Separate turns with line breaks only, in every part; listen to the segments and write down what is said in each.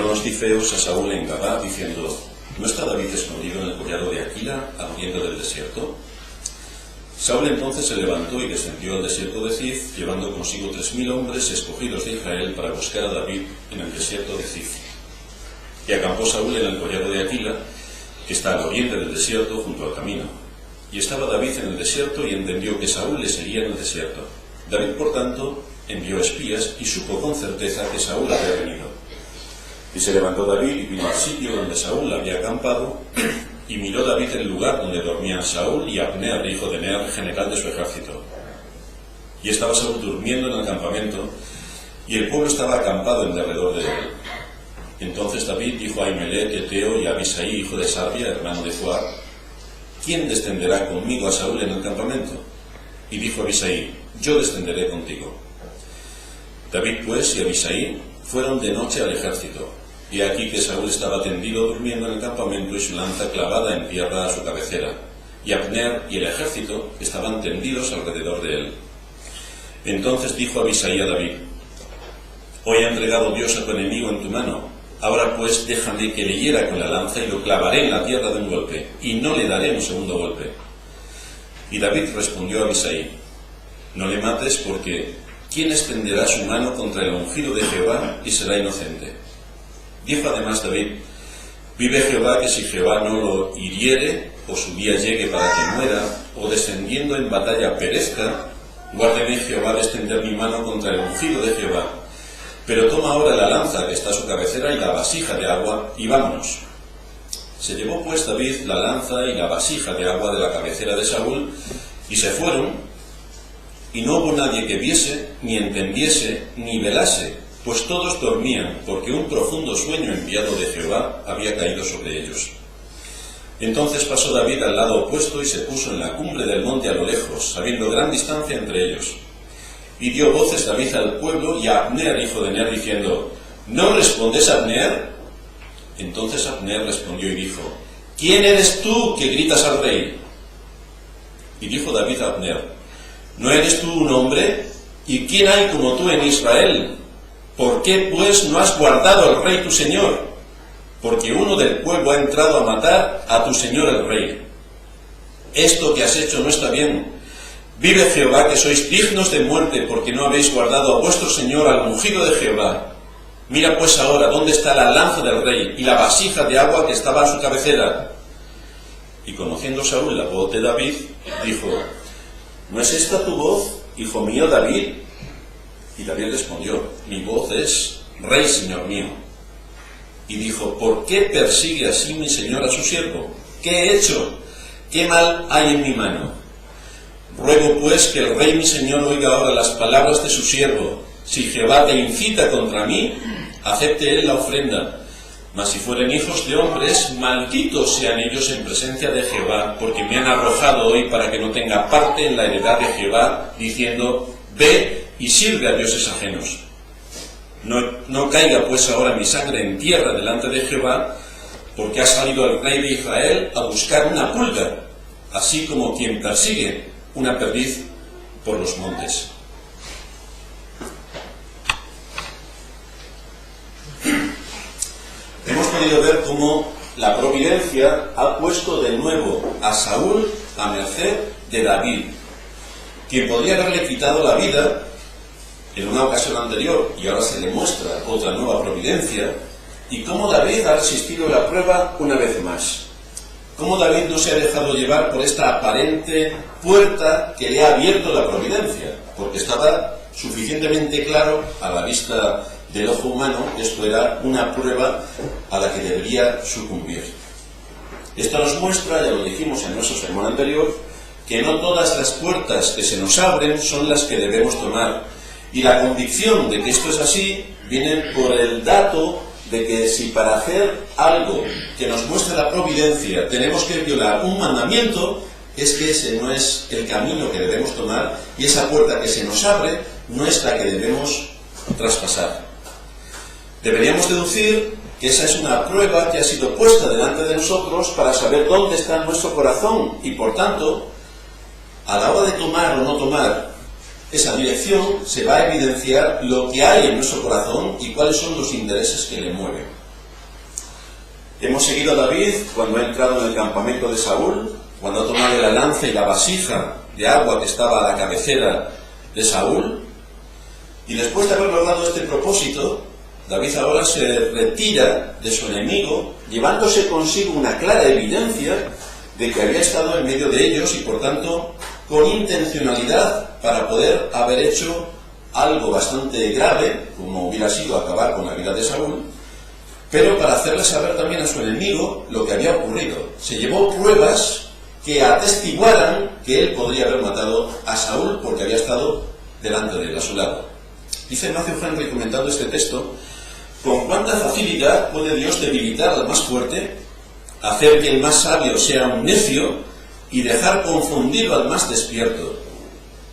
enviaron los cifeos a Saúl en Gabá, diciendo: ¿no está David escondido en el collado de Aquila, al oriente del desierto? Saúl entonces se levantó y descendió al desierto de Zif, llevando consigo 3000 hombres escogidos de Israel para buscar a David en el desierto de Zif. Y acampó Saúl en el collado de Aquila, que está al oriente del desierto, junto al camino. Y estaba David en el desierto y entendió que Saúl le seguía en el desierto. David, por tanto, envió espías y supo con certeza que Saúl había venido. Y se levantó David y vino al sitio donde Saúl había acampado, y miró David el lugar donde dormían Saúl y Abner, hijo de Ner, general de su ejército. Y estaba Saúl durmiendo en el campamento, y el pueblo estaba acampado en derredor de él. Entonces David dijo a Ahimelech, Eteo, y a Abisai, hijo de Sarbia, hermano de Joab: ¿quién descenderá conmigo a Saúl en el campamento? Y dijo Abisai: yo descenderé contigo. David pues y Abisai fueron de noche al ejército, y aquí que Saúl estaba tendido durmiendo en el campamento y su lanza clavada en tierra a su cabecera, y Abner y el ejército estaban tendidos alrededor de él. Entonces dijo Abisai a David: hoy ha entregado Dios a tu enemigo en tu mano. Ahora pues déjame que le hiera con la lanza y lo clavaré en la tierra de un golpe, y no le daré un segundo golpe. Y David respondió a Abisai: no le mates, porque ¿quién extenderá su mano contra el ungido de Jehová y será inocente? Dijo además David: vive Jehová, que si Jehová no lo hiriere, o su día llegue para que muera, o descendiendo en batalla perezca, guárdeme Jehová de extender mi mano contra el ungido de Jehová. Pero toma ahora la lanza que está a su cabecera y la vasija de agua, y vámonos. Se llevó pues David la lanza y la vasija de agua de la cabecera de Saúl, y se fueron, y no hubo nadie que viese, ni entendiese, ni velase, pues todos dormían, porque un profundo sueño enviado de Jehová había caído sobre ellos. Entonces pasó David al lado opuesto y se puso en la cumbre del monte a lo lejos, habiendo gran distancia entre ellos. Y dio voces David al pueblo y a Abner, hijo de Ner, diciendo: ¿no respondes, Abner? Entonces Abner respondió y dijo: ¿quién eres tú que gritas al rey? Y dijo David a Abner: ¿no eres tú un hombre? ¿Y quién hay como tú en Israel? ¿Por qué pues no has guardado al rey tu señor? Porque uno del pueblo ha entrado a matar a tu señor el rey. Esto que has hecho no está bien. Vive Jehová, que sois dignos de muerte, porque no habéis guardado a vuestro señor, al ungido de Jehová. Mira pues ahora dónde está la lanza del rey y la vasija de agua que estaba a su cabecera. Y conociendo Saúl la voz de David, dijo: ¿no es esta tu voz, hijo mío David? Y David respondió: mi voz es: Rey, señor mío. Y dijo: ¿por qué persigue así mi señor a su siervo? ¿Qué he hecho? ¿Qué mal hay en mi mano? Ruego pues que el rey mi señor oiga ahora las palabras de su siervo. Si Jehová te incita contra mí, acepte él la ofrenda. Mas si fueren hijos de hombres, malditos sean ellos en presencia de Jehová, porque me han arrojado hoy para que no tenga parte en la heredad de Jehová, diciendo: ve y sirve a dioses ajenos. No caiga pues ahora mi sangre en tierra delante de Jehová, porque ha salido el rey de Israel a buscar una pulga, así como quien persigue una perdiz por los montes. Hemos podido ver cómo la providencia ha puesto de nuevo a Saúl a merced de David, quien podría haberle quitado la vida en una ocasión anterior, y ahora se le muestra otra nueva providencia, y cómo David ha resistido la prueba una vez más. Cómo David no se ha dejado llevar por esta aparente puerta que le ha abierto la providencia, porque estaba suficientemente claro a la vista del ojo humano que esto era una prueba a la que debería sucumbir. Esto nos muestra, ya lo dijimos en nuestro sermón anterior, que no todas las puertas que se nos abren son las que debemos tomar, y la convicción de que esto es así viene por el dato de que si para hacer algo que nos muestre la providencia tenemos que violar un mandamiento, es que ese no es el camino que debemos tomar, y esa puerta que se nos abre no es la que debemos traspasar. Deberíamos deducir que esa es una prueba que ha sido puesta delante de nosotros para saber dónde está nuestro corazón, y por tanto, a la hora de tomar o no tomar esa dirección, se va a evidenciar lo que hay en nuestro corazón y cuáles son los intereses que le mueven. Hemos seguido a David cuando ha entrado en el campamento de Saúl, cuando ha tomado la lanza y la vasija de agua que estaba a la cabecera de Saúl, y después de haber logrado este propósito, David ahora se retira de su enemigo, llevándose consigo una clara evidencia de que había estado en medio de ellos y por tanto con intencionalidad para poder haber hecho algo bastante grave, como hubiera sido acabar con la vida de Saúl, pero para hacerle saber también a su enemigo lo que había ocurrido. Se llevó pruebas que atestiguaran que él podría haber matado a Saúl porque había estado delante de él, a su lado. Dice Matthew Henry comentando este texto: con cuánta facilidad puede Dios debilitar al más fuerte, hacer que el más sabio sea un necio y dejar confundido al más despierto.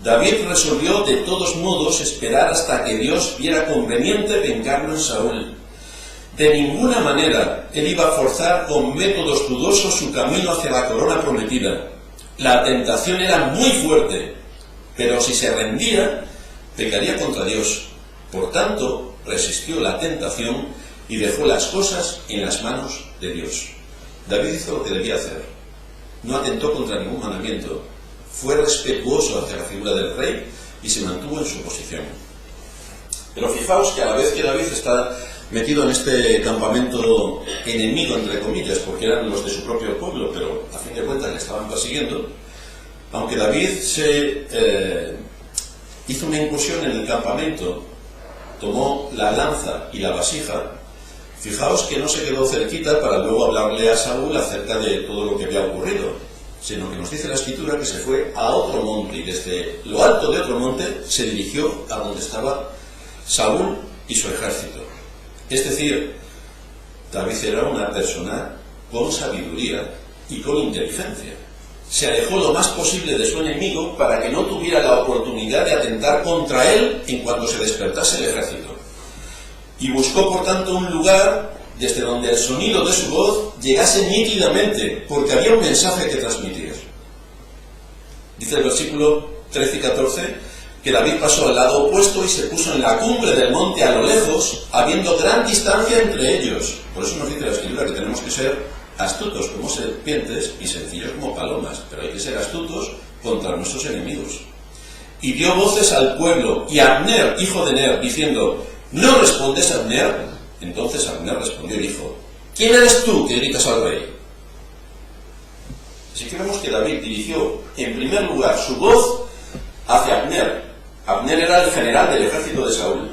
David resolvió de todos modos esperar hasta que Dios viera conveniente vengarlo en Saúl. De ninguna manera él iba a forzar con métodos dudosos su camino hacia la corona prometida. La tentación era muy fuerte, pero si se rendía, pecaría contra Dios. Por tanto, resistió la tentación y dejó las cosas en las manos de Dios. David hizo lo que debía hacer. No atentó contra ningún mandamiento. Fue respetuoso hacia la figura del rey y se mantuvo en su posición. Pero fijaos que a la vez que David está metido en este campamento enemigo, entre comillas, porque eran los de su propio pueblo, pero a fin de cuentas le estaban persiguiendo, aunque David hizo una incursión en el campamento, tomó la lanza y la vasija, fijaos que no se quedó cerquita para luego hablarle a Saúl acerca de todo lo que había ocurrido, sino que nos dice la Escritura que se fue a otro monte y desde lo alto de otro monte se dirigió a donde estaba Saúl y su ejército. Es decir, David era una persona con sabiduría y con inteligencia. Se alejó lo más posible de su enemigo para que no tuviera la oportunidad de atentar contra él en cuanto se despertase el ejército. Y buscó, por tanto, un lugar desde donde el sonido de su voz llegase nítidamente, porque había un mensaje que transmitir. Dice el versículo 13 y 14 que David pasó al lado opuesto y se puso en la cumbre del monte a lo lejos, habiendo gran distancia entre ellos. Por eso nos dice la Escritura que tenemos que ser astutos como serpientes y sencillos como palomas, pero hay que ser astutos contra nuestros enemigos. Y dio voces al pueblo, y a Abner, hijo de Ner, diciendo: ¿no respondes, Abner? Entonces Abner respondió y dijo: ¿quién eres tú que gritas al rey? Así que vemos que David dirigió en primer lugar su voz hacia Abner. Abner era el general del ejército de Saúl,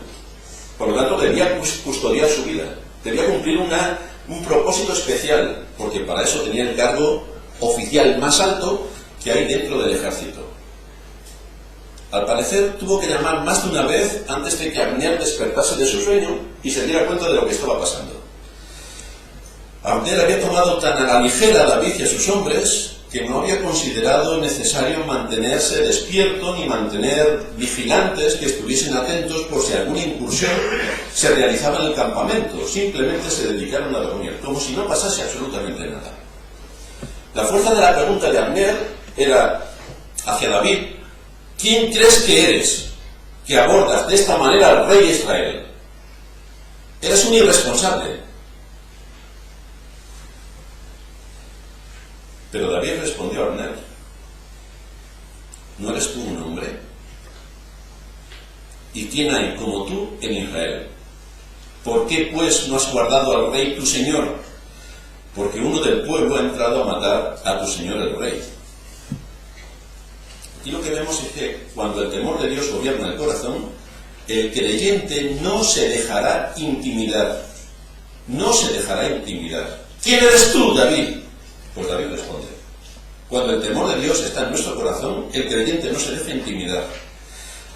por lo tanto debía custodiar su vida, debía cumplir un propósito especial, porque para eso tenía el cargo oficial más alto que hay dentro del ejército. Al parecer tuvo que llamar más de una vez antes de que Abner despertase de su sueño y se diera cuenta de lo que estaba pasando. Abner había tomado tan a la ligera a David y a sus hombres que no había considerado necesario mantenerse despierto ni mantener vigilantes que estuviesen atentos por si alguna incursión se realizaba en el campamento. Simplemente se dedicaron a dormir, como si no pasase absolutamente nada. La fuerza de la pregunta de Abner era hacia David: ¿quién crees que eres que abordas de esta manera al rey de Israel? Eres un irresponsable. Pero David respondió a Abner: ¿no eres tú un hombre? ¿Y quién hay como tú en Israel? ¿Por qué pues no has guardado al rey tu señor? Porque uno del pueblo ha entrado a matar a tu señor el rey. Aquí lo que vemos es que cuando el temor de Dios gobierna el corazón, el creyente no se dejará intimidar. No se dejará intimidar. ¿Quién eres tú, David? Pues David responde: cuando el temor de Dios está en nuestro corazón, el creyente no se deja intimidar.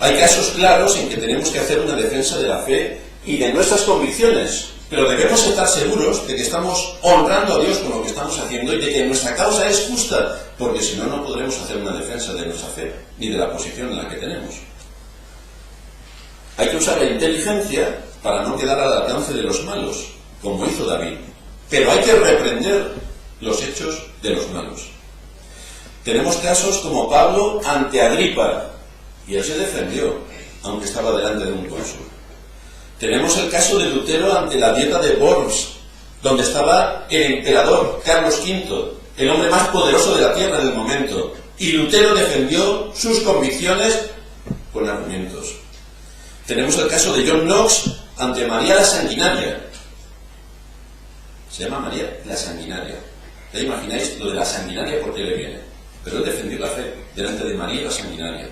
Hay casos claros en que tenemos que hacer una defensa de la fe y de nuestras convicciones, pero debemos estar seguros de que estamos honrando a Dios con lo que estamos haciendo y de que nuestra causa es justa, porque si no, no podremos hacer una defensa de nuestra fe ni de la posición en la que tenemos. Hay que usar la inteligencia para no quedar al alcance de los malos, como hizo David, pero hay que reprender los hechos de los malos. Tenemos casos como Pablo ante Agripa, y él se defendió, aunque estaba delante de un cónsul. Tenemos el caso de Lutero ante la dieta de Worms, donde estaba el emperador Carlos V, el hombre más poderoso de la tierra en el momento, y Lutero defendió sus convicciones con argumentos. Tenemos el caso de John Knox ante María la Sanguinaria. Se llama María la Sanguinaria. ¿Ya imagináis lo de la sanguinaria por qué le viene? Pero él defendió la fe delante de María la Sanguinaria.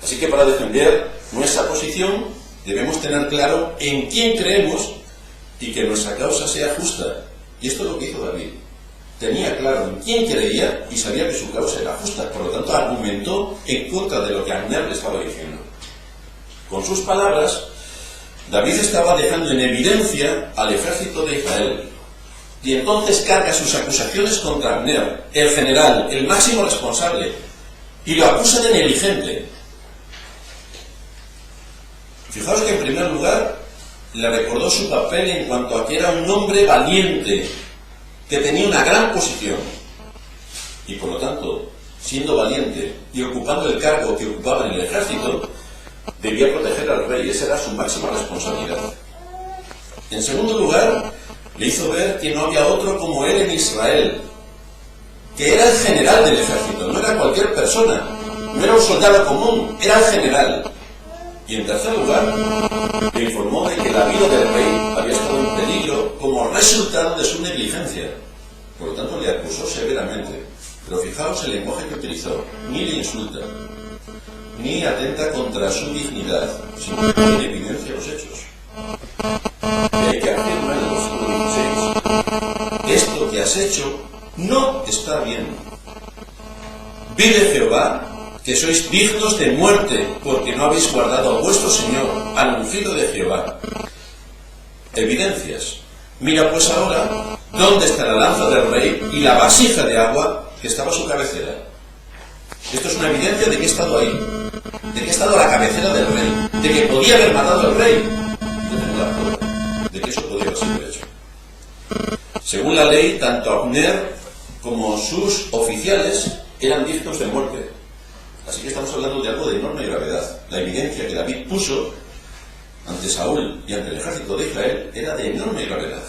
Así que para defender nuestra posición debemos tener claro en quién creemos y que nuestra causa sea justa. Y esto es lo que hizo David. Tenía claro en quién creía y sabía que su causa era justa. Por lo tanto, argumentó en contra de lo que Abner le estaba diciendo. Con sus palabras, David estaba dejando en evidencia al ejército de Israel. Y entonces carga sus acusaciones contra Abner, el general, el máximo responsable, y lo acusa de negligente. Fijaos que en primer lugar le recordó su papel en cuanto a que era un hombre valiente, que tenía una gran posición, y por lo tanto, siendo valiente y ocupando el cargo que ocupaba en el ejército, debía proteger al rey. Esa era su máxima responsabilidad. En segundo lugar, le hizo ver que no había otro como él en Israel, que era el general del ejército, no era cualquier persona, no era un soldado común, era el general. Y en tercer lugar, le informó de que la vida del rey había estado en peligro como resultado de su negligencia. Por lo tanto, le acusó severamente. Pero fijaos el lenguaje que utilizó. Ni le insulta, ni atenta contra su dignidad, sino que pone en evidencia los hechos. Y hay que afirmar en el versículo 16: esto que has hecho no está bien. Vive Jehová, que sois dignos de muerte, porque no habéis guardado a vuestro Señor, al ungido de Jehová. Evidencias. Mira pues ahora dónde está la lanza del rey y la vasija de agua que estaba a su cabecera. Esto es una evidencia de que he estado ahí, de que he estado a la cabecera del rey, de que podía haber matado al rey, de que eso podía haber sido hecho. Según la ley, tanto Abner como sus oficiales eran dignos de muerte. Así que estamos hablando de algo de enorme gravedad. La evidencia que David puso ante Saúl y ante el ejército de Israel era de enorme gravedad.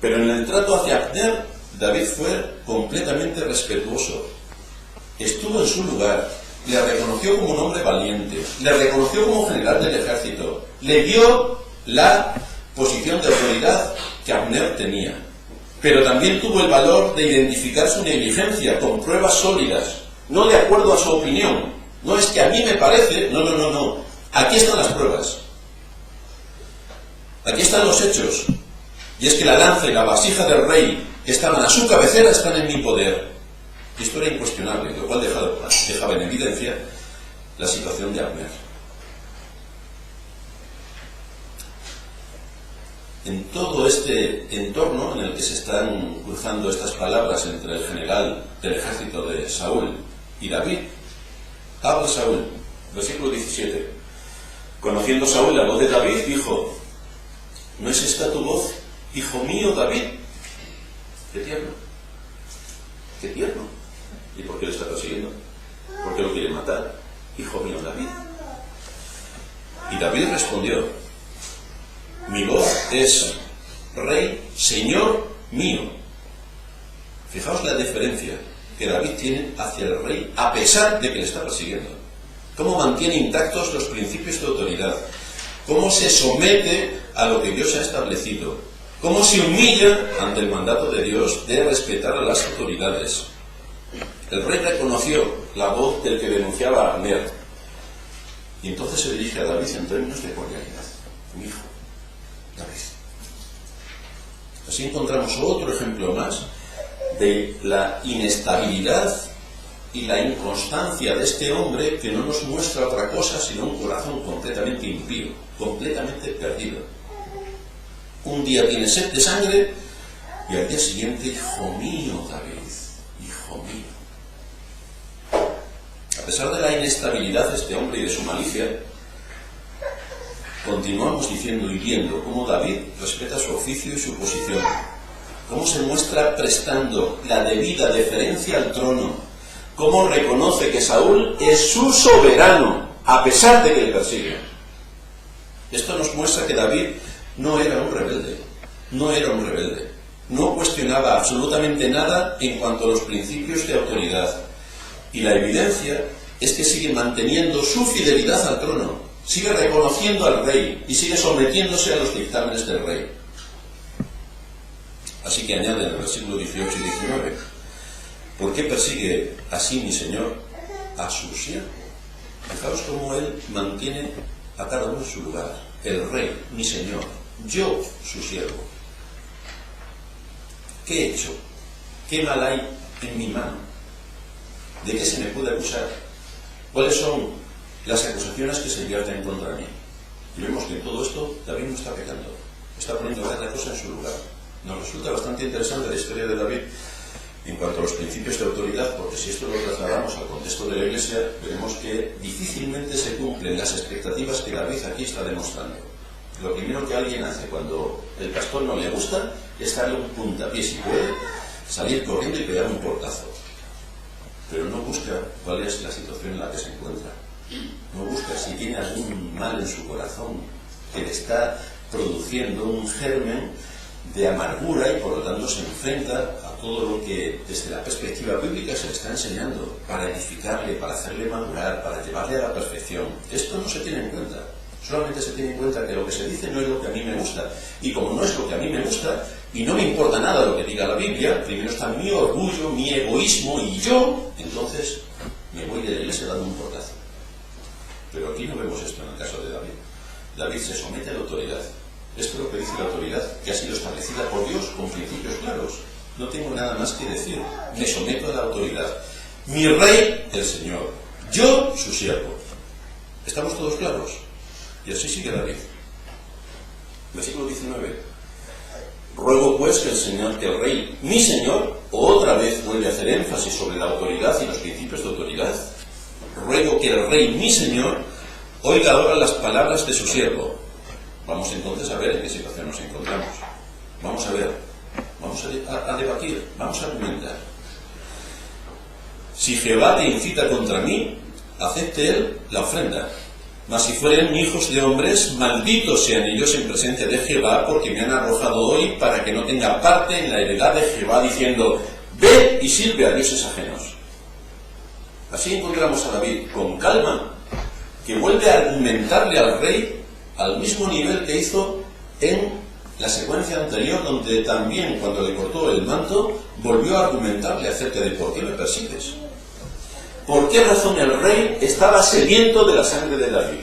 Pero en el trato hacia Abner, David fue completamente respetuoso. Estuvo en su lugar, le reconoció como un hombre valiente, le reconoció como general del ejército, le dio la posición de autoridad que Abner tenía. Pero también tuvo el valor de identificar su negligencia con pruebas sólidas, no de acuerdo a su opinión. No es que a mí me parece, no. Aquí están las pruebas. Aquí están los hechos. Y es que la lanza y la vasija del rey que estaban a su cabecera están en mi poder. Y esto era incuestionable, lo cual dejaba en evidencia la situación de Abner. En todo este entorno en el que se están cruzando estas palabras entre el general del ejército de Saúl y David, habla Saúl, versículo 17. Conociendo Saúl la voz de David, dijo: ¿no es esta tu voz, hijo mío David? Qué tierno, qué tierno. ¿Y por qué lo está persiguiendo? ¿Por qué lo quiere matar? Hijo mío David. Y David respondió: mi voz es rey, señor mío. Fijaos la deferencia que David tiene hacia el rey a pesar de que le está persiguiendo. Cómo mantiene intactos los principios de autoridad, cómo se somete a lo que Dios ha establecido, cómo se humilla ante el mandato de Dios de respetar a las autoridades. El rey reconoció la voz del que denunciaba a Abner y entonces se dirige a David en términos de cordialidad: mi hijo David. Así encontramos otro ejemplo más de la inestabilidad y la inconstancia de este hombre, que no nos muestra otra cosa sino un corazón completamente impío, completamente perdido. Un día tiene sed de sangre y al día siguiente: hijo mío David, hijo mío. A pesar de la inestabilidad de este hombre y de su malicia, continuamos diciendo y viendo cómo David respeta su oficio y su posición, cómo se muestra prestando la debida deferencia al trono, cómo reconoce que Saúl es su soberano, a pesar de que le persigue. Esto nos muestra que David no era un rebelde, no era un rebelde. No cuestionaba absolutamente nada en cuanto a los principios de autoridad. Y la evidencia es que sigue manteniendo su fidelidad al trono, sigue reconociendo al rey y sigue sometiéndose a los dictámenes del rey. Así que añade en el versículo 18 y 19, ¿por qué persigue así mi Señor a su siervo? Fijaos cómo él mantiene a cada uno en su lugar. El rey, mi Señor, yo, su siervo. ¿Qué he hecho? ¿Qué mal hay en mi mano? ¿De qué se me puede acusar? ¿Cuáles son las acusaciones que se vierten contra mí? Y vemos que en todo esto David no está pecando, está poniendo cada cosa en su lugar. Nos resulta bastante interesante la historia de David en cuanto a los principios de autoridad, porque si esto lo trasladamos al contexto de la Iglesia, veremos que difícilmente se cumplen las expectativas que David aquí está demostrando. Lo primero que alguien hace cuando el pastor no le gusta es darle un puntapié, si puede, salir corriendo y pegar un portazo. Pero no busca cuál es la situación en la que se encuentra. No busca si tiene algún mal en su corazón que le está produciendo un germen de amargura y por lo tanto se enfrenta a todo lo que desde la perspectiva bíblica se le está enseñando para edificarle, para hacerle madurar, para llevarle a la perfección. Esto no se tiene en cuenta. Solamente se tiene en cuenta que lo que se dice no es lo que a mí me gusta. Y como no es lo que a mí me gusta, y no me importa nada lo que diga la Biblia, primero está mi orgullo, mi egoísmo y yo, entonces me voy de la iglesia dando un portazo. Pero aquí no vemos esto en el caso de David. David se somete a la autoridad. Esto es lo que dice la autoridad, que ha sido establecida por Dios con principios claros. No tengo nada más que decir. Me someto a la autoridad. Mi rey, el Señor. Yo, su siervo. ¿Estamos todos claros? Y así sigue David. Versículo 19. Ruego pues que el rey, mi Señor, otra vez vuelve a hacer énfasis sobre la autoridad y los principios de autoridad. Ruego que el rey, mi Señor, oiga ahora las palabras de su siervo. Vamos entonces a ver en qué situación nos encontramos. Vamos a ver, vamos a debatir, vamos a argumentar. Si Jehová te incita contra mí, acepte él la ofrenda. Mas si fueren hijos de hombres, malditos sean ellos en presencia de Jehová, porque me han arrojado hoy para que no tenga parte en la heredad de Jehová, diciendo, ve y sirve a dioses ajenos. Así encontramos a David con calma, que vuelve a argumentarle al rey al mismo nivel que hizo en la secuencia anterior, donde también cuando le cortó el manto, volvió a argumentarle acerca de por qué me persigues. ¿Por qué razón el rey estaba sediento de la sangre de David?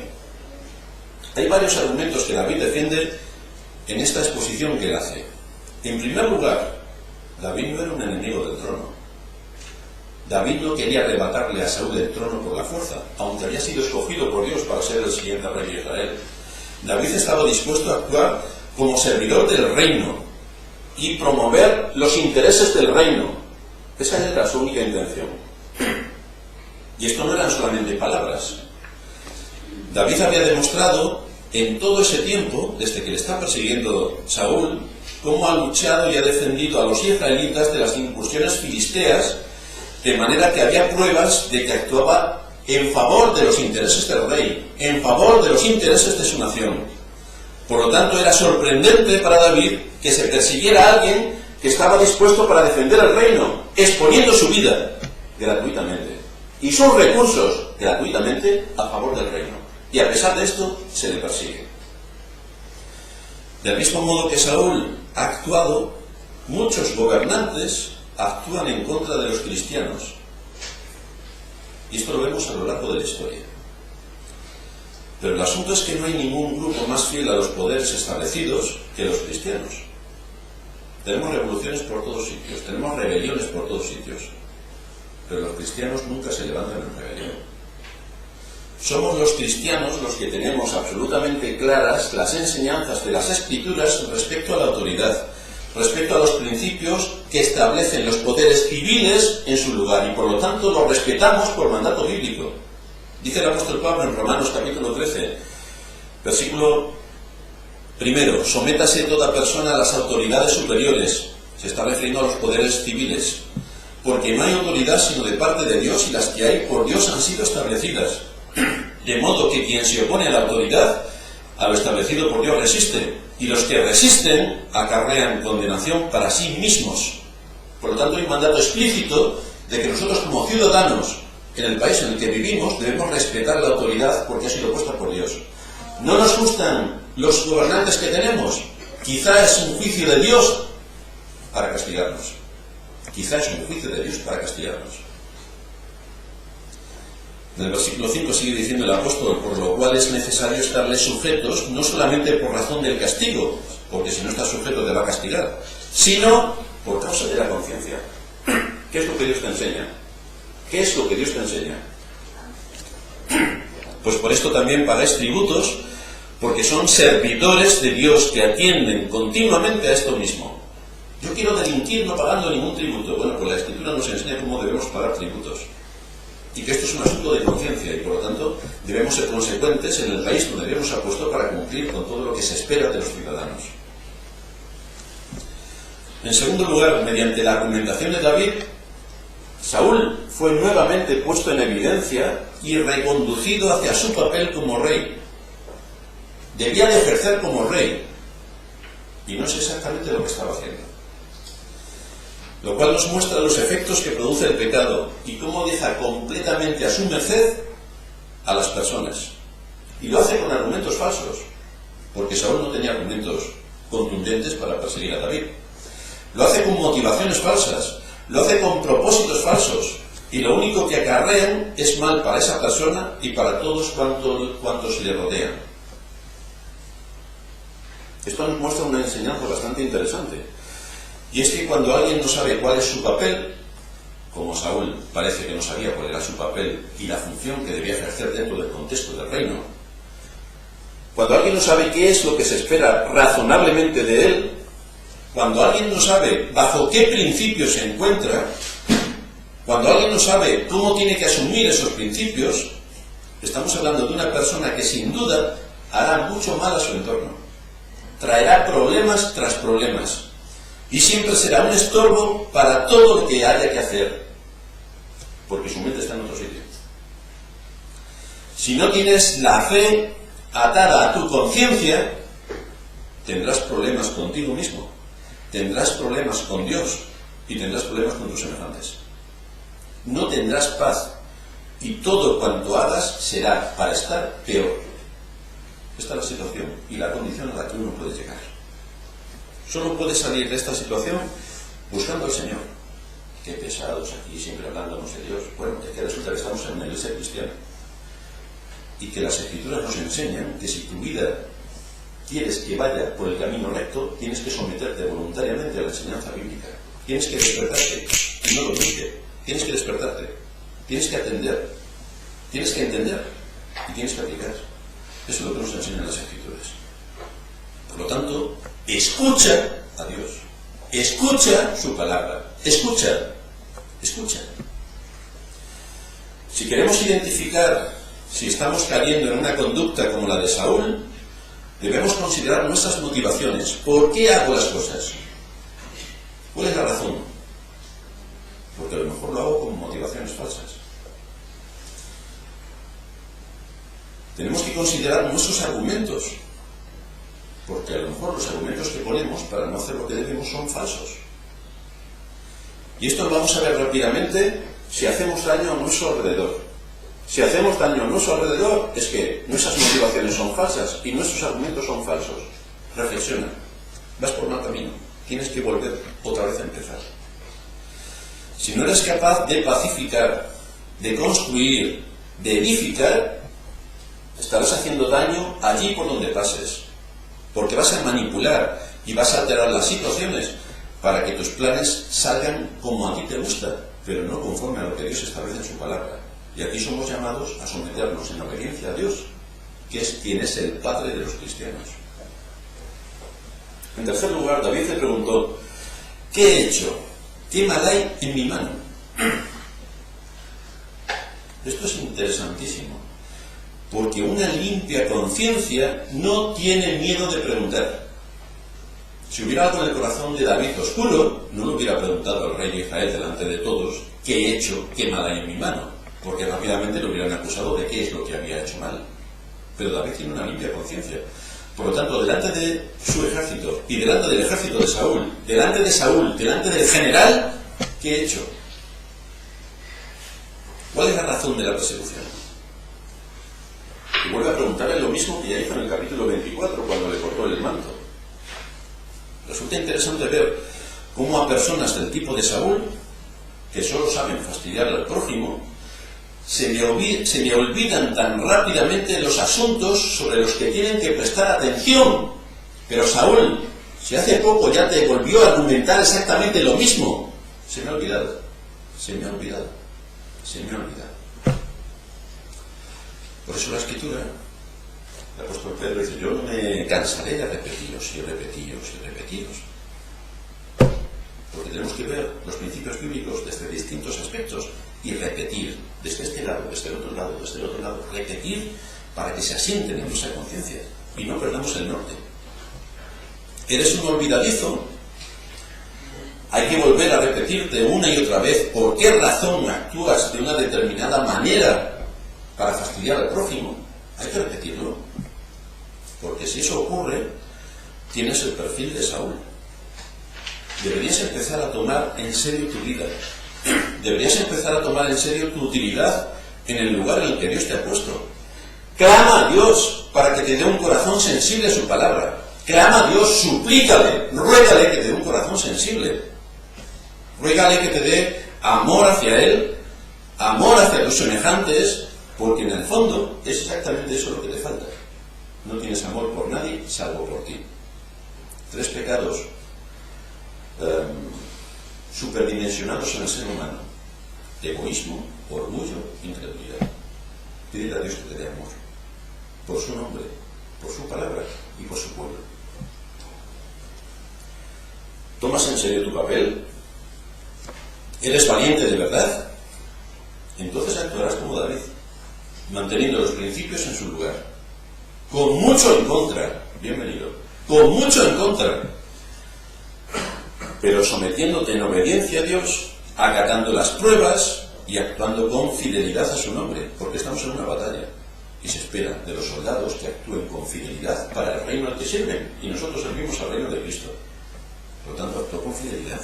Hay varios argumentos que David defiende en esta exposición que él hace. En primer lugar, David no era un enemigo del trono. David no quería arrebatarle a Saúl el trono por la fuerza, aunque había sido escogido por Dios para ser el siguiente rey de Israel. David estaba dispuesto a actuar como servidor del reino y promover los intereses del reino. Esa era su única intención. Y esto no eran solamente palabras. David había demostrado en todo ese tiempo, desde que le está persiguiendo Saúl, cómo ha luchado y ha defendido a los israelitas de las incursiones filisteas, de manera que había pruebas de que actuaba en favor de los intereses del rey, en favor de los intereses de su nación. Por lo tanto, era sorprendente para David que se persiguiera a alguien que estaba dispuesto para defender el reino, exponiendo su vida gratuitamente y sus recursos gratuitamente a favor del reino. Y a pesar de esto, se le persigue. Del mismo modo que Saúl ha actuado, muchos gobernantes actúan en contra de los cristianos. Y esto lo vemos a lo largo de la historia. Pero el asunto es que no hay ningún grupo más fiel a los poderes establecidos que los cristianos. Tenemos revoluciones por todos sitios, tenemos rebeliones por todos sitios. Pero los cristianos nunca se levantan en rebelión. Somos los cristianos los que tenemos absolutamente claras las enseñanzas de las Escrituras respecto a la autoridad, respecto a los principios que establecen los poderes civiles en su lugar, y por lo tanto los respetamos por mandato bíblico. Dice el apóstol Pablo en Romanos capítulo 13, versículo 1, sométase toda persona a las autoridades superiores. Se está refiriendo a los poderes civiles, porque no hay autoridad sino de parte de Dios, y las que hay por Dios han sido establecidas. De modo que quien se opone a la autoridad, a lo establecido por Dios resiste, y los que resisten acarrean condenación para sí mismos. Por lo tanto, hay un mandato explícito de que nosotros como ciudadanos en el país en el que vivimos debemos respetar la autoridad porque ha sido puesta por Dios. ¿No nos gustan los gobernantes que tenemos? Quizá es un juicio de Dios para castigarnos. Quizá es un juicio de Dios para castigarnos. En el versículo 5 sigue diciendo el apóstol, por lo cual es necesario estarles sujetos, no solamente por razón del castigo, porque si no estás sujeto te va a castigar, sino por causa de la conciencia. ¿Qué es lo que Dios te enseña? ¿Qué es lo que Dios te enseña? Pues por esto también pagáis tributos, porque son servidores de Dios que atienden continuamente a esto mismo. Yo quiero delinquir no pagando ningún tributo. Bueno, pues la Escritura nos enseña cómo debemos pagar tributos. Y que esto es un asunto de conciencia y por lo tanto debemos ser consecuentes en el país donde Dios nos ha puesto para cumplir con todo lo que se espera de los ciudadanos. En segundo lugar, mediante la argumentación de David, Saúl fue nuevamente puesto en evidencia y reconducido hacia su papel como rey. Debía de ejercer como rey y no sé exactamente lo que estaba haciendo. Lo cual nos muestra los efectos que produce el pecado y cómo deja completamente a su merced a las personas. Y lo hace con argumentos falsos, porque Saúl no tenía argumentos contundentes para perseguir a David. Lo hace con motivaciones falsas, lo hace con propósitos falsos, y lo único que acarrean es mal para esa persona y para todos cuantos le rodean. Esto nos muestra una enseñanza bastante interesante. Y es que cuando alguien no sabe cuál es su papel, como Saúl parece que no sabía cuál era su papel y la función que debía ejercer dentro del contexto del reino, cuando alguien no sabe qué es lo que se espera razonablemente de él, cuando alguien no sabe bajo qué principios se encuentra, cuando alguien no sabe cómo tiene que asumir esos principios, estamos hablando de una persona que sin duda hará mucho mal a su entorno, traerá problemas tras problemas, y siempre será un estorbo para todo lo que haya que hacer, porque su mente está en otro sitio. Si no tienes la fe atada a tu conciencia, tendrás problemas contigo mismo, tendrás problemas con Dios y tendrás problemas con tus semejantes. No tendrás paz y todo cuanto hagas será para estar peor. Esta es la situación y la condición a la que uno puede llegar. Solo puede salir de esta situación buscando al Señor. Qué pesados aquí, siempre hablándonos de Dios. Bueno, es que resulta que estamos en una iglesia cristiana. Y que las Escrituras nos enseñan que si tu vida quieres que vaya por el camino recto, tienes que someterte voluntariamente a la enseñanza bíblica. Tienes que despertarte. Y no lo dije. Tienes que despertarte. Tienes que atender. Tienes que entender. Y tienes que aplicar. Eso es lo que nos enseñan las Escrituras. Por lo tanto, escucha a Dios, escucha su palabra, escucha. Si queremos identificar si estamos cayendo en una conducta como la de Saúl, debemos considerar nuestras motivaciones. ¿Por qué hago las cosas? ¿Cuál es la razón? Porque a lo mejor lo hago con motivaciones falsas. Tenemos que considerar nuestros argumentos, porque a lo mejor los argumentos que ponemos para no hacer lo que debemos son falsos. Y esto lo vamos a ver rápidamente si hacemos daño a nuestro alrededor. Si hacemos daño a nuestro alrededor es que nuestras motivaciones son falsas y nuestros argumentos son falsos. Reflexiona. Vas por mal camino. Tienes que volver otra vez a empezar. Si no eres capaz de pacificar, de construir, de edificar, estarás haciendo daño allí por donde pases. Porque vas a manipular y vas a alterar las situaciones para que tus planes salgan como a ti te gusta, pero no conforme a lo que Dios establece en su palabra. Y aquí somos llamados a someternos en obediencia a Dios, que es quien es el Padre de los cristianos. En tercer lugar, David se preguntó: ¿qué he hecho? ¿Qué mal hay en mi mano? Esto es interesantísimo, porque una limpia conciencia no tiene miedo de preguntar. Si hubiera algo en el corazón de David oscuro, no lo hubiera preguntado al rey de Israel delante de todos: ¿qué he hecho? ¿Qué mal hay en mi mano? Porque rápidamente lo hubieran acusado de qué es lo que había hecho mal. Pero David tiene una limpia conciencia. Por lo tanto, delante de su ejército y delante del ejército de Saúl, delante del general, ¿qué he hecho? ¿Cuál es la razón de la persecución? Y vuelve a preguntarle lo mismo que ya hizo en el capítulo 24, cuando le cortó el manto. Resulta interesante ver cómo a personas del tipo de Saúl, que solo saben fastidiar al prójimo, se le olvidan tan rápidamente los asuntos sobre los que tienen que prestar atención. Pero Saúl, si hace poco ya te volvió a argumentar exactamente lo mismo, se me ha olvidado. Por eso la Escritura, el apóstol Pedro dice, yo no me cansaré de repetiros y repetiros. Porque tenemos que ver los principios bíblicos desde distintos aspectos y repetir, desde este lado, desde el otro lado, repetir para que se asienten en nuestra conciencia y no perdamos el norte. ¿Eres un olvidadizo? Hay que volver a repetirte una y otra vez por qué razón actúas de una determinada manera para fastidiar al prójimo. Hay que repetirlo. Porque si eso ocurre, tienes el perfil de Saúl. Deberías empezar a tomar en serio tu vida. Deberías empezar a tomar en serio tu utilidad en el lugar en el que Dios te ha puesto. Clama a Dios para que te dé un corazón sensible a su palabra. Clama a Dios, suplícale, ruégale que te dé un corazón sensible. Ruégale que te dé amor hacia Él, amor hacia tus semejantes, porque en el fondo es exactamente eso lo que te falta. No tienes amor por nadie salvo por ti. 3 pecados superdimensionados en el ser humano: egoísmo, orgullo, incredulidad. Pídele a Dios que te dé amor por su nombre, por su palabra y por su pueblo. ¿Tomas en serio tu papel? ¿Eres valiente de verdad? Entonces actuarás como David, manteniendo los principios en su lugar, con mucho en contra, bienvenido, con mucho en contra, pero sometiéndote en obediencia a Dios, acatando las pruebas y actuando con fidelidad a su nombre, porque estamos en una batalla y se espera de los soldados que actúen con fidelidad para el reino al que sirven, y nosotros servimos al reino de Cristo. Por lo tanto, actúa con fidelidad.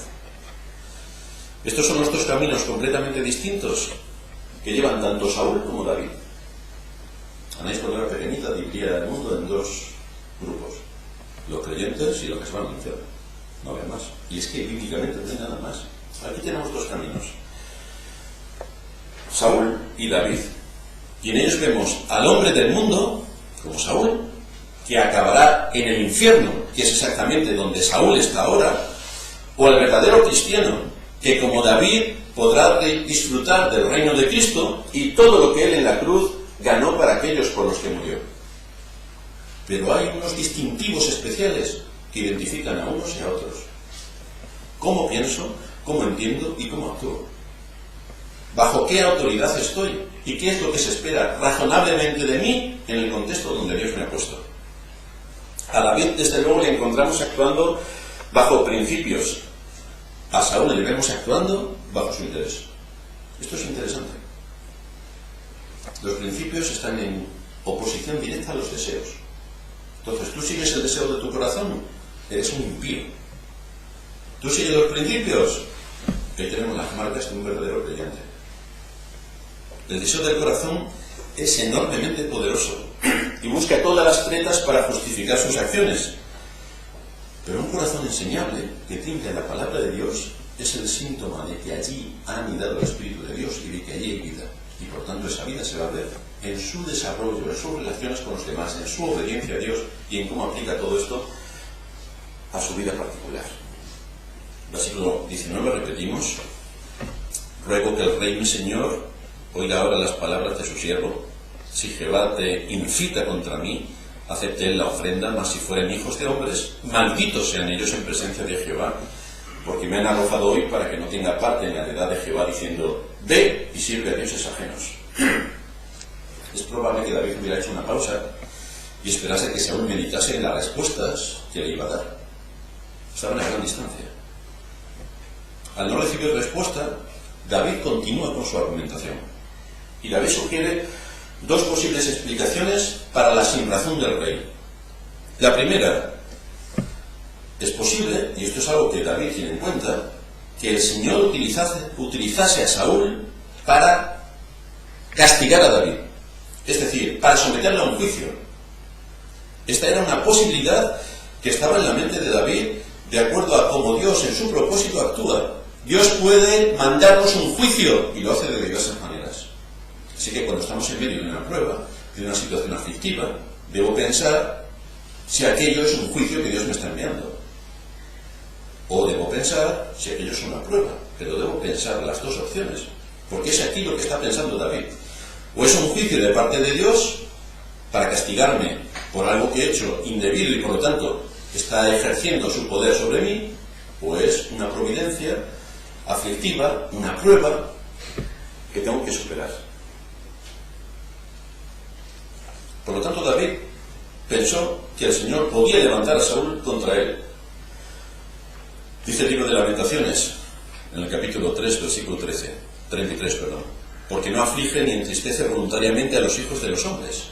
Estos son los 2 caminos completamente distintos que llevan tanto Saúl como David. Anais, cuando era pequeñita, dividía el mundo en 2 grupos: los creyentes y los que se van al infierno. No había más. Y es que bíblicamente no hay nada más. Aquí tenemos 2 caminos: Saúl y David. Y en ellos vemos al hombre del mundo, como Saúl, que acabará en el infierno, que es exactamente donde Saúl está ahora, o el verdadero cristiano, que como David podrá disfrutar del reino de Cristo y todo lo que él en la cruz ganó para aquellos por los que murió. Pero hay unos distintivos especiales que identifican a unos y a otros. ¿Cómo pienso? ¿Cómo entiendo? ¿Y cómo actúo? ¿Bajo qué autoridad estoy? ¿Y qué es lo que se espera razonablemente de mí en el contexto donde Dios me ha puesto? A David, desde luego, le encontramos actuando bajo principios. A Saúl le vemos actuando bajo su interés. Esto es interesante. Los principios están en oposición directa a los deseos. Entonces, tú sigues el deseo de tu corazón, eres un impío. Tú sigues los principios, ahí tenemos las marcas de un verdadero creyente. El deseo del corazón es enormemente poderoso y busca todas las tretas para justificar sus acciones. Pero un corazón enseñable, que tiende a la palabra de Dios, es el síntoma de que allí ha anidado el Espíritu de Dios y de que allí hay vida. Y por tanto esa vida se va a ver en su desarrollo, en sus relaciones con los demás, en su obediencia a Dios y en cómo aplica todo esto a su vida particular. Versículo 19, repetimos: ruego que el Rey mi Señor oiga ahora las palabras de su siervo. Si Jehová te incita contra mí, acepte él la ofrenda, mas si fueren hijos de hombres, malditos sean ellos en presencia de Jehová, porque me han arrojado hoy para que no tenga parte en la heredad de Jehová, diciendo: ve y sirve a dioses ajenos. Es probable que David hubiera hecho una pausa y esperase que Saúl meditase en las respuestas que le iba a dar. Estaba en una gran distancia. Al no recibir respuesta, David continúa con su argumentación. Y David sugiere 2 posibles explicaciones para la sinrazón del rey. La primera, es posible, y esto es algo que David tiene en cuenta, que el Señor utilizase a Saúl para castigar a David, es decir, para someterlo a un juicio. Esta era una posibilidad que estaba en la mente de David, de acuerdo a cómo Dios en su propósito actúa. Dios puede mandarnos un juicio, y lo hace de diversas maneras. Así que cuando estamos en medio de una prueba, de una situación aflictiva, debo pensar si aquello es un juicio que Dios me está enviando. O debo pensar si aquello es una prueba, pero debo pensar las dos opciones, porque es aquí lo que está pensando David. O es un juicio de parte de Dios para castigarme por algo que he hecho indebido y por lo tanto está ejerciendo su poder sobre mí, o es una providencia aflictiva, una prueba que tengo que superar. Por lo tanto, David pensó que el Señor podía levantar a Saúl contra él. Dice el libro de Lamentaciones, en el capítulo 3, versículo 33, porque no aflige ni entristece voluntariamente a los hijos de los hombres.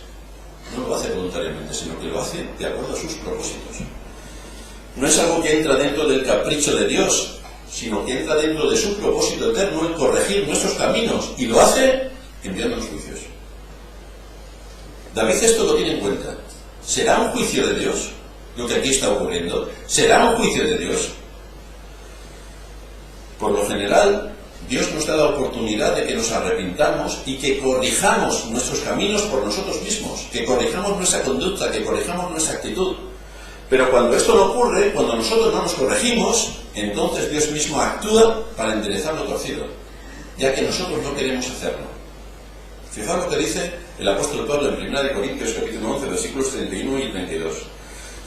No lo hace voluntariamente, sino que lo hace de acuerdo a sus propósitos. No es algo que entra dentro del capricho de Dios, sino que entra dentro de su propósito eterno en corregir nuestros caminos, y lo hace enviándonos juicios. David esto lo tiene en cuenta. ¿Será un juicio de Dios lo que aquí está ocurriendo? ¿Será un juicio de Dios? Por lo general, Dios nos da la oportunidad de que nos arrepintamos y que corrijamos nuestros caminos por nosotros mismos, que corrijamos nuestra conducta, que corrijamos nuestra actitud. Pero cuando esto no ocurre, cuando nosotros no nos corregimos, entonces Dios mismo actúa para enderezar lo torcido, ya que nosotros no queremos hacerlo. Fijaos lo que dice el apóstol Pablo en 1 Corintios capítulo 11, versículos 31 y 32.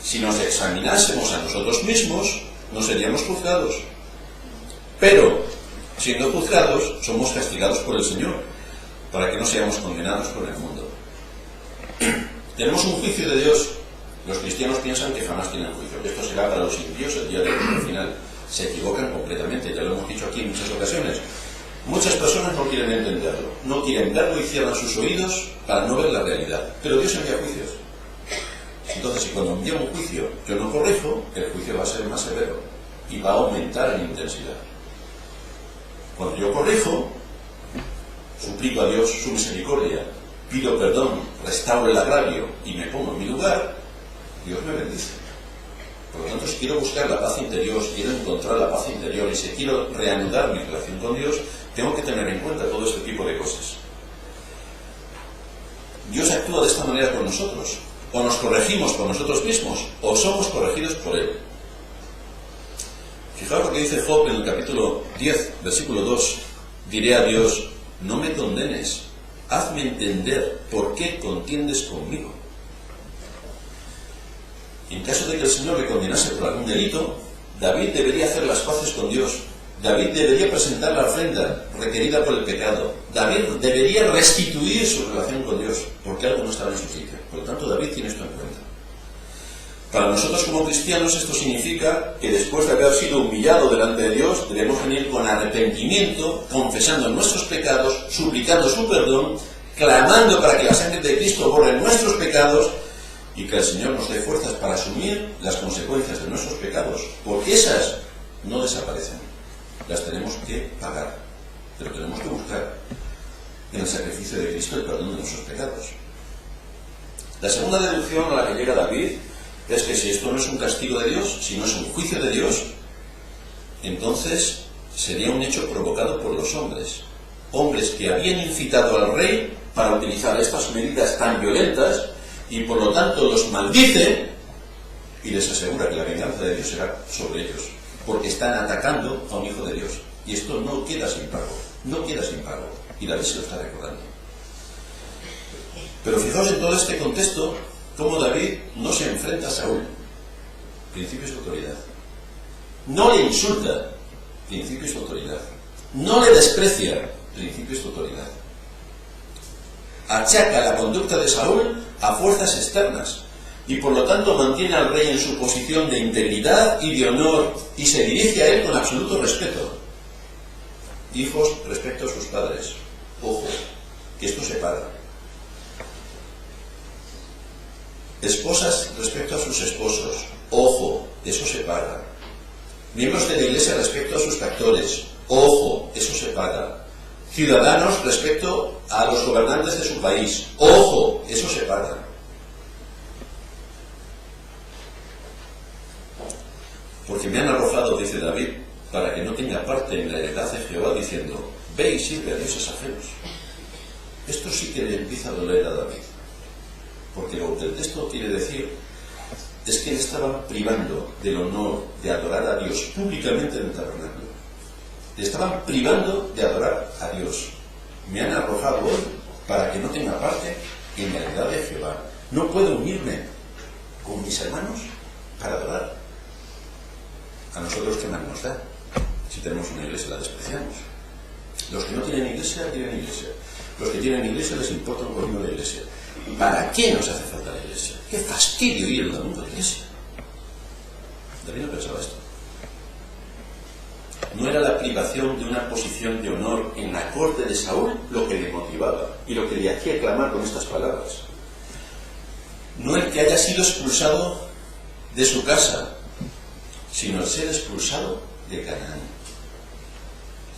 Si nos examinásemos a nosotros mismos, no seríamos juzgados. Pero, siendo juzgados, somos castigados por el Señor, para que no seamos condenados por el mundo. Tenemos un juicio de Dios. Los cristianos piensan que jamás tienen juicio, que esto será para los impíos el día del juicio final. Se equivocan completamente, ya lo hemos dicho aquí en muchas ocasiones. Muchas personas no quieren entenderlo, no quieren verlo y cierran sus oídos para no ver la realidad. Pero Dios envía juicios. Entonces, si cuando envía un juicio yo no corrijo, el juicio va a ser más severo y va a aumentar en intensidad. Cuando yo corrijo, suplico a Dios su misericordia, pido perdón, restauro el agravio y me pongo en mi lugar, Dios me bendice. Por lo tanto, si quiero buscar la paz interior, si quiero encontrar la paz interior y si quiero reanudar mi relación con Dios, tengo que tener en cuenta todo este tipo de cosas. Dios actúa de esta manera con nosotros. O nos corregimos por nosotros mismos, o somos corregidos por Él. Fijaos lo que dice Job en el capítulo 10, versículo 2. Diré a Dios, no me condenes, hazme entender por qué contiendes conmigo. En caso de que el Señor le condenase por algún delito, David debería hacer las paces con Dios. David debería presentar la ofrenda requerida por el pecado. David debería restituir su relación con Dios, porque algo no estaba en su sitio. Por lo tanto, David tiene esto en cuenta. Para nosotros como cristianos esto significa que después de haber sido humillado delante de Dios, debemos venir con arrepentimiento, confesando nuestros pecados, suplicando su perdón, clamando para que la sangre de Cristo borre nuestros pecados y que el Señor nos dé fuerzas para asumir las consecuencias de nuestros pecados, porque esas no desaparecen, las tenemos que pagar, pero tenemos que buscar en el sacrificio de Cristo el perdón de nuestros pecados. La segunda deducción a la que llega David es que si esto no es un castigo de Dios, si no es un juicio de Dios, entonces sería un hecho provocado por los hombres. Hombres que habían incitado al rey para utilizar estas medidas tan violentas y por lo tanto los maldice y les asegura que la venganza de Dios será sobre ellos, porque están atacando a un hijo de Dios. Y esto no queda sin pago, no queda sin pago. Y David se lo está recordando. Pero fijaos en todo este contexto, cómo David no se enfrenta a Saúl. Principios de autoridad. No le insulta. Principios de autoridad. No le desprecia. Principios de autoridad. Achaca la conducta de Saúl a fuerzas externas y por lo tanto mantiene al rey en su posición de integridad y de honor y se dirige a él con absoluto respeto. Hijos, respecto a sus padres. Ojo, que esto separa. Esposas respecto a sus esposos. Ojo, eso separa. Miembros de la Iglesia respecto a sus pastores. Ojo, eso separa. Ciudadanos respecto a los gobernantes de su país. Ojo, eso separa. Porque me han arrojado, dice David, para que no tenga parte en la heredad de Jehová, diciendo, ve y sirve a dioses ajenos. Esto sí que le empieza a doler a David. Porque lo que el texto quiere decir es que le estaban privando del honor de adorar a Dios públicamente en el tabernáculo. Le estaban privando de adorar a Dios. Me han arrojado hoy para que no tenga parte en la heredad de Jehová. No puedo unirme con mis hermanos para adorar. A nosotros, ¿qué más nos da? Si tenemos una iglesia, la despreciamos. Los que no tienen iglesia, tienen iglesia. Los que tienen iglesia les importa un comino la iglesia. ¿Para qué nos hace falta la iglesia? ¡Qué fastidio ir el domingo a la iglesia! David no pensaba esto. No era la privación de una posición de honor en la corte de Saúl lo que le motivaba y lo que le hacía clamar con estas palabras. No el que haya sido expulsado de su casa, sino el ser expulsado de Canaán.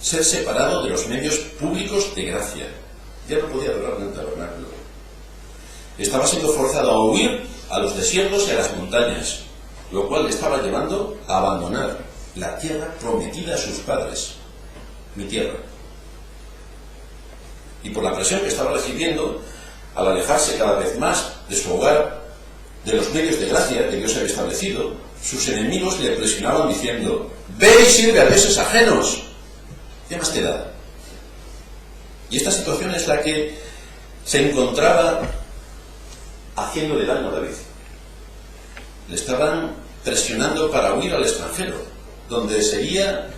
Ser separado de los medios públicos de gracia. Ya no podía adorar en el tabernáculo. Estaba siendo forzado a huir a los desiertos y a las montañas, lo cual le estaba llevando a abandonar la tierra prometida a sus padres, mi tierra. Y por la presión que estaba recibiendo, al alejarse cada vez más de su hogar, de los medios de gracia que Dios había establecido, sus enemigos le presionaban diciendo, ve y sirve a dioses ajenos. ¿Qué más te da? Y esta situación es la que se encontraba haciéndole daño a David. Le estaban presionando para huir al extranjero, donde sería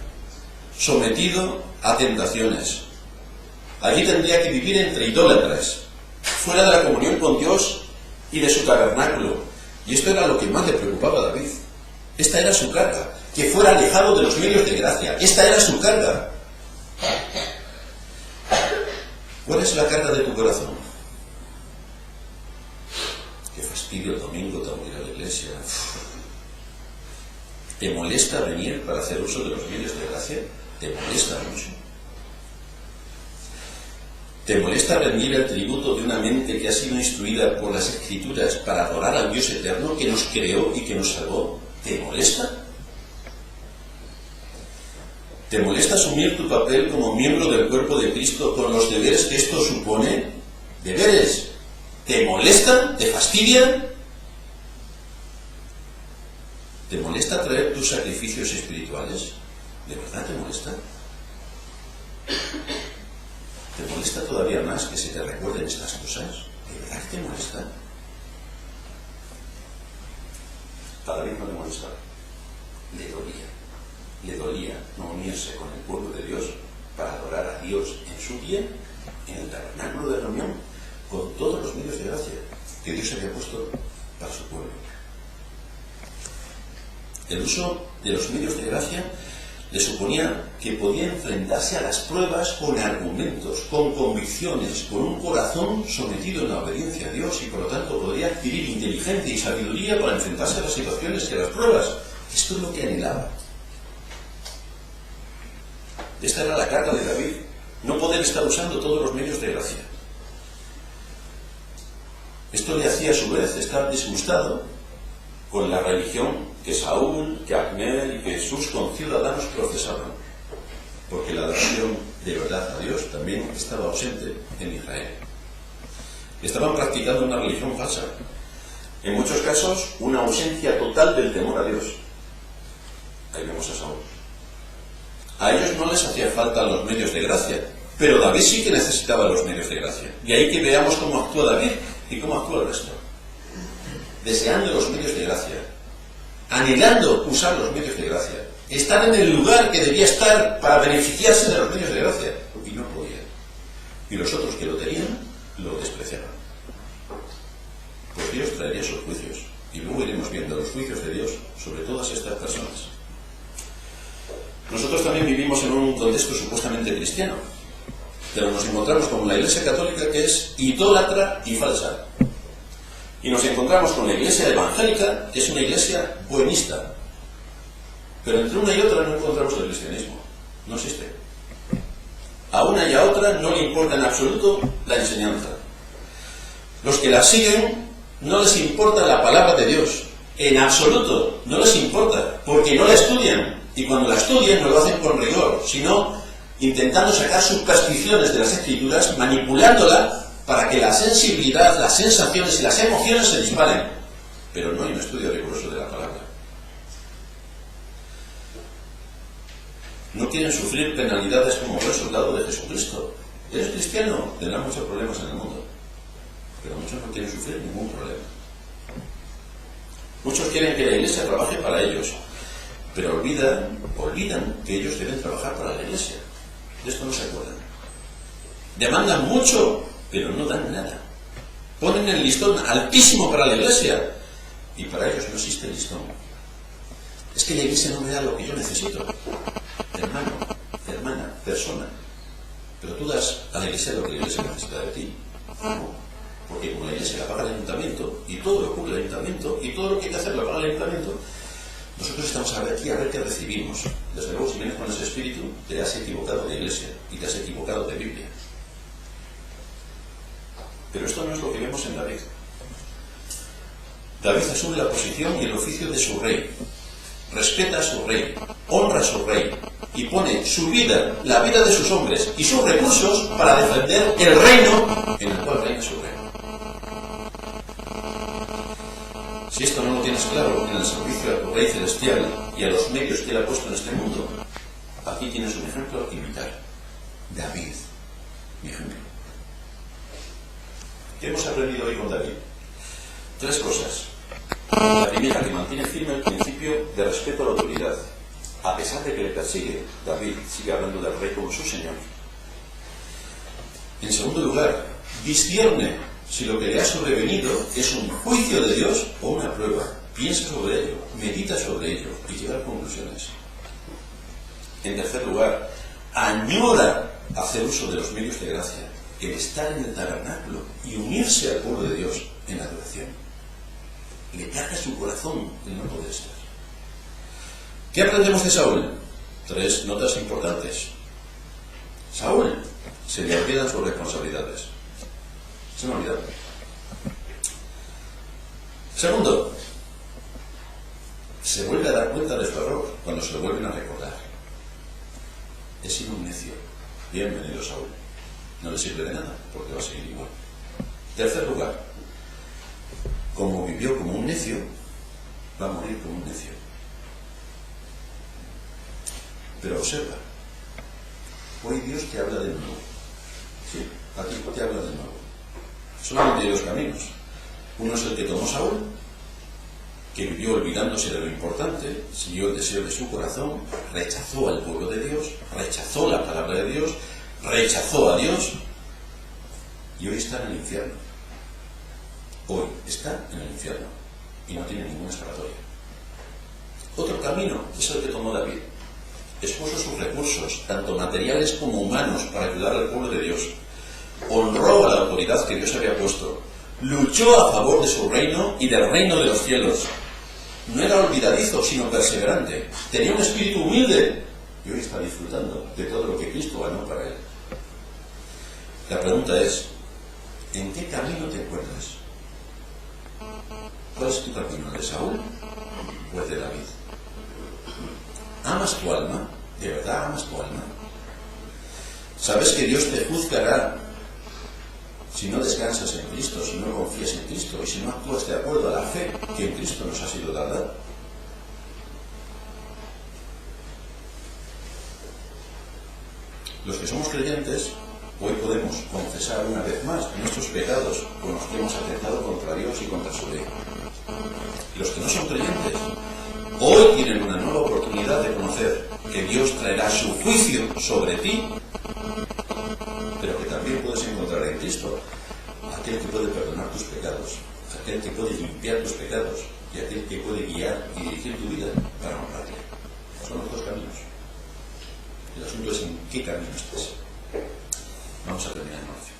sometido a tentaciones. Allí tendría que vivir entre idólatras, fuera de la comunión con Dios y de su tabernáculo. Y esto era lo que más le preocupaba a David. Esta era su carga, que fuera alejado de los medios de gracia. Esta era su carga. ¿Cuál es la carga de tu corazón? Qué fastidio el domingo te voy a ir a la iglesia. ¿Te molesta venir para hacer uso de los medios de gracia? ¿Te molesta mucho? ¿Te molesta rendir el tributo de una mente que ha sido instruida por las Escrituras para adorar al Dios eterno que nos creó y que nos salvó? ¿Te molesta? ¿Te molesta asumir tu papel como miembro del cuerpo de Cristo con los deberes que esto supone? ¿Deberes? ¿Te molestan? ¿Te fastidian? ¿Te molesta traer tus sacrificios espirituales? ¿De verdad te molesta? ¿Te molesta todavía más que se te recuerden estas cosas? ¿De verdad te molesta? A David no le molestaba. Le dolía. Le dolía no unirse con el pueblo de Dios para adorar a Dios en su día, en el tabernáculo de reunión, con todos los medios de gracia que Dios había puesto para su pueblo. El uso de los medios de gracia le suponía que podía enfrentarse a las pruebas con argumentos, con convicciones, con un corazón sometido en la obediencia a Dios y por lo tanto podría adquirir inteligencia y sabiduría para enfrentarse a las situaciones y a las pruebas. Esto es lo que anhelaba. Esta era la carga de David, no poder estar usando todos los medios de gracia. Esto le hacía a su vez estar disgustado con la religión que Saúl, que Abner y que sus conciudadanos profesaban, porque la adoración de verdad a Dios también estaba ausente en Israel. Estaban practicando una religión falsa, en muchos casos una ausencia total del temor a Dios. Ahí vemos a Saúl. A ellos no les hacía falta los medios de gracia, pero David sí que necesitaba los medios de gracia. Y ahí que veamos cómo actúa David y cómo actúa el resto. Deseando los medios de gracia, anhelando usar los medios de gracia, estar en el lugar que debía estar para beneficiarse de los medios de gracia, y no podía. Y los otros que lo tenían, lo despreciaban. Pues Dios traería sus juicios, y luego iremos viendo los juicios de Dios sobre todas estas personas. Nosotros también vivimos en un contexto supuestamente cristiano, pero nos encontramos con la Iglesia Católica que es idólatra y falsa. Y nos encontramos con la iglesia evangélica, que es una iglesia buenista. Pero entre una y otra no encontramos el cristianismo. No existe. A una y a otra no le importa en absoluto la enseñanza. Los que la siguen no les importa la palabra de Dios. En absoluto. No les importa. Porque no la estudian. Y cuando la estudian no lo hacen con rigor, sino intentando sacar sus prescripciones de las escrituras, manipulándola para que la sensibilidad, las sensaciones y las emociones se disparen. Pero no hay un estudio riguroso de la palabra. No quieren sufrir penalidades como resultado de Jesucristo. ¿Eres cristiano? Tendrás muchos problemas en el mundo. Pero muchos no quieren sufrir ningún problema. Muchos quieren que la iglesia trabaje para ellos. Pero olvidan que ellos deben trabajar para la iglesia. De esto no se acuerdan. Demandan mucho, pero no dan nada. Ponen el listón altísimo para la iglesia. Y para ellos no existe listón. Es que la iglesia no me da lo que yo necesito. Hermano, hermana, persona. Pero tú das a la iglesia lo que la iglesia necesita de ti. No. Porque como la iglesia la paga el ayuntamiento, y todo lo cubre el ayuntamiento, y todo lo que hay que hacer lo paga el ayuntamiento, nosotros estamos aquí a ver qué recibimos. Desde luego, si vienes con ese espíritu, te has equivocado de iglesia y te has equivocado de Biblia. Pero esto no es lo que vemos en David. David asume la posición y el oficio de su rey. Respeta a su rey, honra a su rey y pone su vida, la vida de sus hombres y sus recursos para defender el reino en el cual reina su rey. Si esto no lo tienes claro en el servicio a tu Rey Celestial y a los medios que Él ha puesto en este mundo, aquí tienes un ejemplo a imitar. David, mi ejemplo. ¿Qué hemos aprendido hoy con David? 3 cosas. La primera, que mantiene firme el principio de respeto a la autoridad. A pesar de que le persigue, David sigue hablando del rey como su señor. En segundo lugar, discierne si lo que le ha sobrevenido es un juicio de Dios o una prueba. Piensa sobre ello, medita sobre ello y llega a conclusiones. En tercer lugar, añora hacer uso de los medios de gracia, el estar en el tabernáculo y unirse al pueblo de Dios en la adoración. Le carga su corazón el no poder ser. ¿Qué aprendemos de Saúl? 3 notas importantes. Saúl se le olvidan sus responsabilidades. Se me ha olvidado. Segundo, se vuelve a dar cuenta de su error cuando se lo vuelven a recordar. He sido un necio. Bienvenido, Saúl. No le sirve de nada, porque va a seguir igual. Tercer lugar, como vivió como un necio, va a morir como un necio. Pero observa, hoy Dios te habla de nuevo. Sí, a ti te habla de nuevo. Solamente hay 2 caminos. Uno es el que tomó Saúl, que vivió olvidándose de lo importante, siguió el deseo de su corazón, rechazó al pueblo de Dios, rechazó la palabra de Dios, rechazó a Dios, y hoy está en el infierno. Hoy está en el infierno y no tiene ninguna escapatoria. Otro camino es el que tomó David. Expuso sus recursos, tanto materiales como humanos, para ayudar al pueblo de Dios. Honró a la autoridad que Dios había puesto. Luchó a favor de su reino y del reino de los cielos. No era olvidadizo, sino perseverante. Tenía un espíritu humilde y hoy está disfrutando de todo lo que Cristo ganó para él. La pregunta es, ¿en qué camino te encuentras? ¿Cuál es tu camino? ¿El de Saúl o el de David? ¿Amas tu alma? ¿De verdad amas tu alma? ¿Sabes que Dios te juzgará si no descansas en Cristo, si no confías en Cristo y si no actúas de acuerdo a la fe que en Cristo nos ha sido dada? Los que somos creyentes, hoy podemos confesar una vez más nuestros pecados con los que hemos atentado contra Dios y contra su ley. Y los que no son creyentes, hoy tienen una nueva oportunidad de conocer que Dios traerá su juicio sobre ti, pero que también puedes encontrar en Cristo aquel que puede perdonar tus pecados, aquel que puede limpiar tus pecados y aquel que puede guiar y dirigir tu vida para honrarle. Son los 2 caminos. El asunto es en qué camino estás. Vamos a terminar en oración.